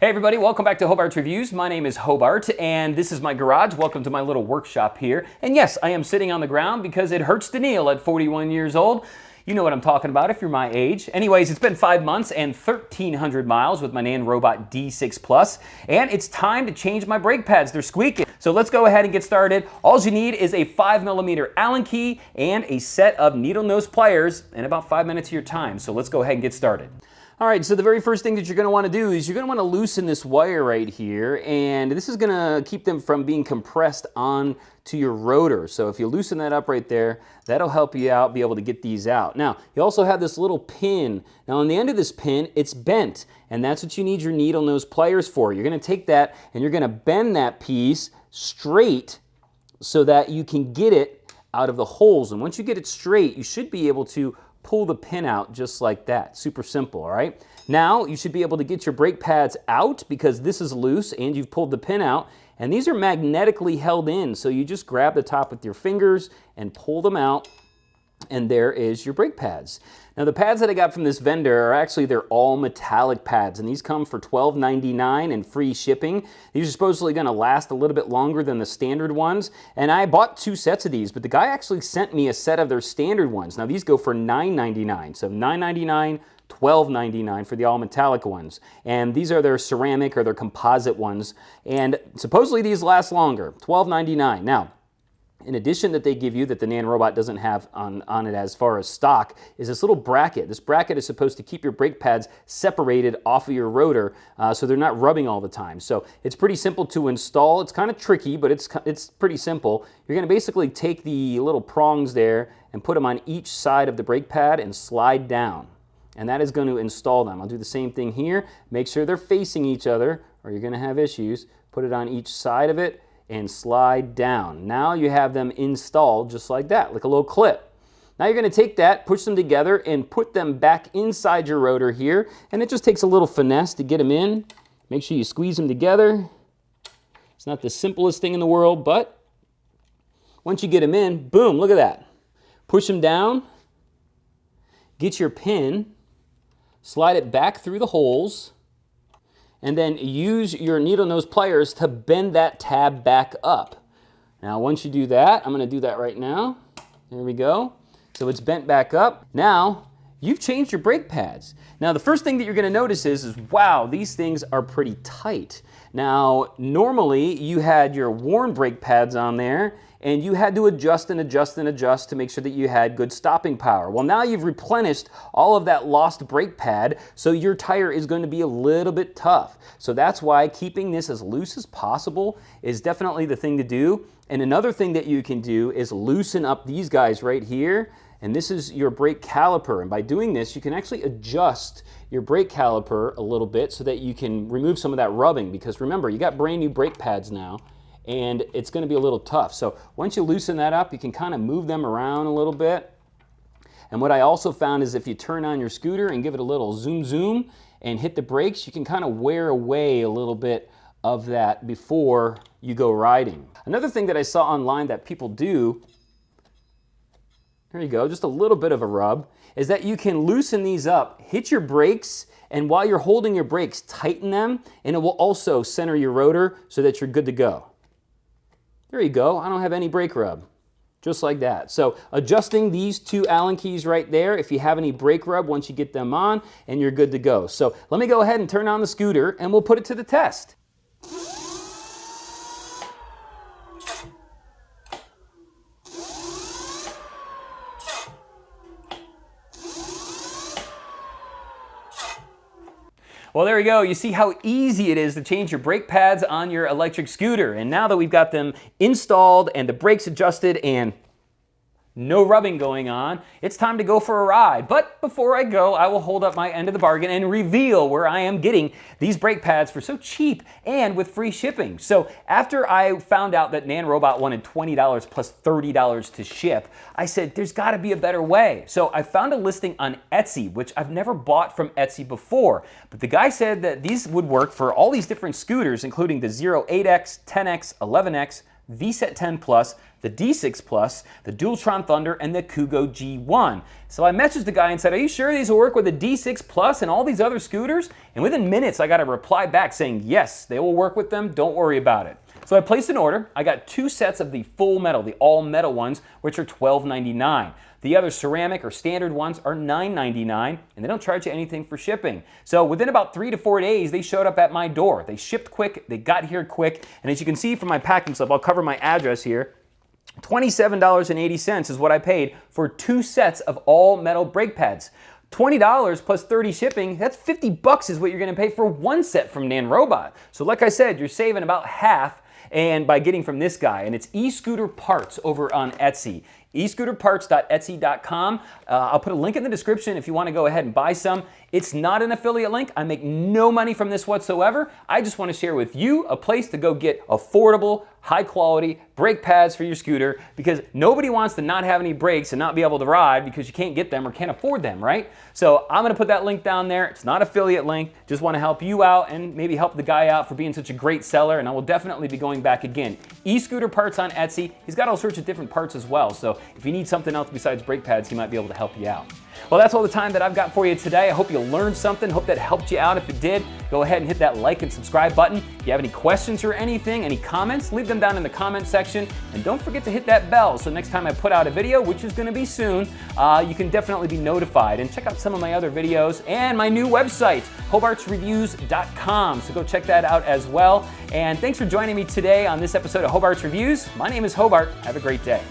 Hey everybody, welcome back to Hobart's Reviews. My name is Hobart and this is my garage. Welcome to my little workshop here. And yes, I am sitting on the ground because it hurts to kneel at 41 years old. You know what I'm talking about if you're my age. Anyways, it's been 5 months and 1,300 miles with my Nanrobot D6 Plus, and it's time to change my brake pads. They're squeaking. So let's go ahead and get started. All you need is a 5mm Allen key and a set of needle nose pliers and about 5 minutes of your time. So let's go ahead and get started. All right, so the very first thing that you're going to want to do is you're going to want to loosen this wire right here, and this is going to keep them from being compressed onto your rotor. So if you loosen that up right there, that'll help you out, be able to get these out. Now, you also have this little pin. Now, on the end of this pin, it's bent, and that's what you need your needle nose pliers for. You're going to take that, and you're going to bend that piece straight so that you can get it out of the holes. And once you get it straight, you should be able to pull the pin out just like that. Super simple, all right? Now, you should be able to get your brake pads out because this is loose and you've pulled the pin out, and these are magnetically held in, so you just grab the top with your fingers and pull them out, and there is your brake pads. Now, the pads that I got from this vendor are actually, they're all metallic pads, and these come for $12.99 and free shipping. These are supposedly going to last a little bit longer than the standard ones, and I bought 2 sets of these, but the guy actually sent me a set of their standard ones. Now, these go for $9.99, so $9.99, $12.99 for the all metallic ones, and these are their ceramic or their composite ones, and supposedly these last longer, $12.99. Now, in addition that they give you that the Nanrobot doesn't have on it as far as stock is this little bracket. This bracket is supposed to keep your brake pads separated off of your rotor so they're not rubbing all the time. So it's pretty simple to install. It's kind of tricky, but it's pretty simple. You're going to basically take the little prongs there and put them on each side of the brake pad and slide down. And that is going to install them. I'll do the same thing here. Make sure they're facing each other or you're going to have issues. Put it on each side of it and slide down. Now you have them installed just like that, like a little clip. Now you're going to take that, push them together, and put them back inside your rotor here. And it just takes a little finesse to get them in. Make sure you squeeze them together. It's not the simplest thing in the world, but once you get them in, boom, look at that. Push them down, get your pin, slide it back through the holes, and then use your needle nose pliers to bend that tab back up. Now, once you do that, I'm going to do that right now. There we go. So it's bent back up. Now, you've changed your brake pads. Now, the first thing that you're going to notice is, wow, these things are pretty tight. Now, normally, you had your worn brake pads on there, and you had to adjust and adjust and adjust to make sure that you had good stopping power. Well, now you've replenished all of that lost brake pad, so your tire is going to be a little bit tough. So that's why keeping this as loose as possible is definitely the thing to do. And another thing that you can do is loosen up these guys right here, and this is your brake caliper. And by doing this, you can actually adjust your brake caliper a little bit so that you can remove some of that rubbing, because remember, you got brand new brake pads now, and it's going to be a little tough. So once you loosen that up, you can kind of move them around a little bit. And what I also found is if you turn on your scooter and give it a little zoom zoom and hit the brakes, you can kind of wear away a little bit of that before you go riding. Another thing that I saw online that people do, there you go, just a little bit of a rub, is that you can loosen these up, hit your brakes, and while you're holding your brakes, tighten them, and it will also center your rotor so that you're good to go. There you go, I don't have any brake rub, just like that. So adjusting these 2 Allen keys right there, if you have any brake rub, once you get them on, and you're good to go. So let me go ahead and turn on the scooter, and we'll put it to the test. Well, there you go. You see how easy it is to change your brake pads on your electric scooter. And now that we've got them installed and the brakes adjusted and no rubbing going on, it's time to go for a ride. But before I go, I will hold up my end of the bargain and reveal where I am getting these brake pads for so cheap and with free shipping. So after I found out that Nanrobot wanted $20 plus $30 to ship, I said, there's gotta be a better way. So I found a listing on Etsy, which I've never bought from Etsy before. But the guy said that these would work for all these different scooters, including the 08X, 10X, 11X, Vsett 10 Plus, the D6 Plus, the Dualtron Thunder, and the Kuugo G1. So I messaged the guy and said, are you sure these will work with the D6 Plus and all these other scooters? And within minutes, I got a reply back saying, yes, they will work with them. Don't worry about it. So I placed an order. I got 2 sets of the full metal, the all metal ones, which are $12.99. The other ceramic or standard ones are $9.99, and they don't charge you anything for shipping. So within about 3 to 4 days, they showed up at my door. They shipped quick, they got here quick, and as you can see from my packing slip, I'll cover my address here. $27.80 is what I paid for 2 sets of all metal brake pads. $20 plus 30 shipping, that's $50 is what you're gonna pay for 1 set from Nanrobot. So like I said, you're saving about half and by getting from this guy, and it's e-scooter parts over on Etsy. escooterparts.etsy.com. I'll put a link in the description if you want to go ahead and buy some. It's not an affiliate link. I make no money from this whatsoever. I just want to share with you a place to go get affordable, high quality brake pads for your scooter, because nobody wants to not have any brakes and not be able to ride because you can't get them or can't afford them, right? So I'm going to put that link down there. It's not an affiliate link. Just want to help you out and maybe help the guy out for being such a great seller, and I will definitely be going back again. E-scooter parts on Etsy. He's got all sorts of different parts as well, so if you need something else besides brake pads, he might be able to help you out. Well, that's all the time that I've got for you today. I hope you learned something. Hope that helped you out. If it did, go ahead and hit that like and subscribe button. If you have any questions or anything, any comments, leave them down in the comment section. And don't forget to hit that bell so next time I put out a video, which is going to be soon, you can definitely be notified. And check out some of my other videos and my new website, hobartsreviews.com. So go check that out as well. And thanks for joining me today on this episode of Hobart's Reviews. My name is Hobart. Have a great day.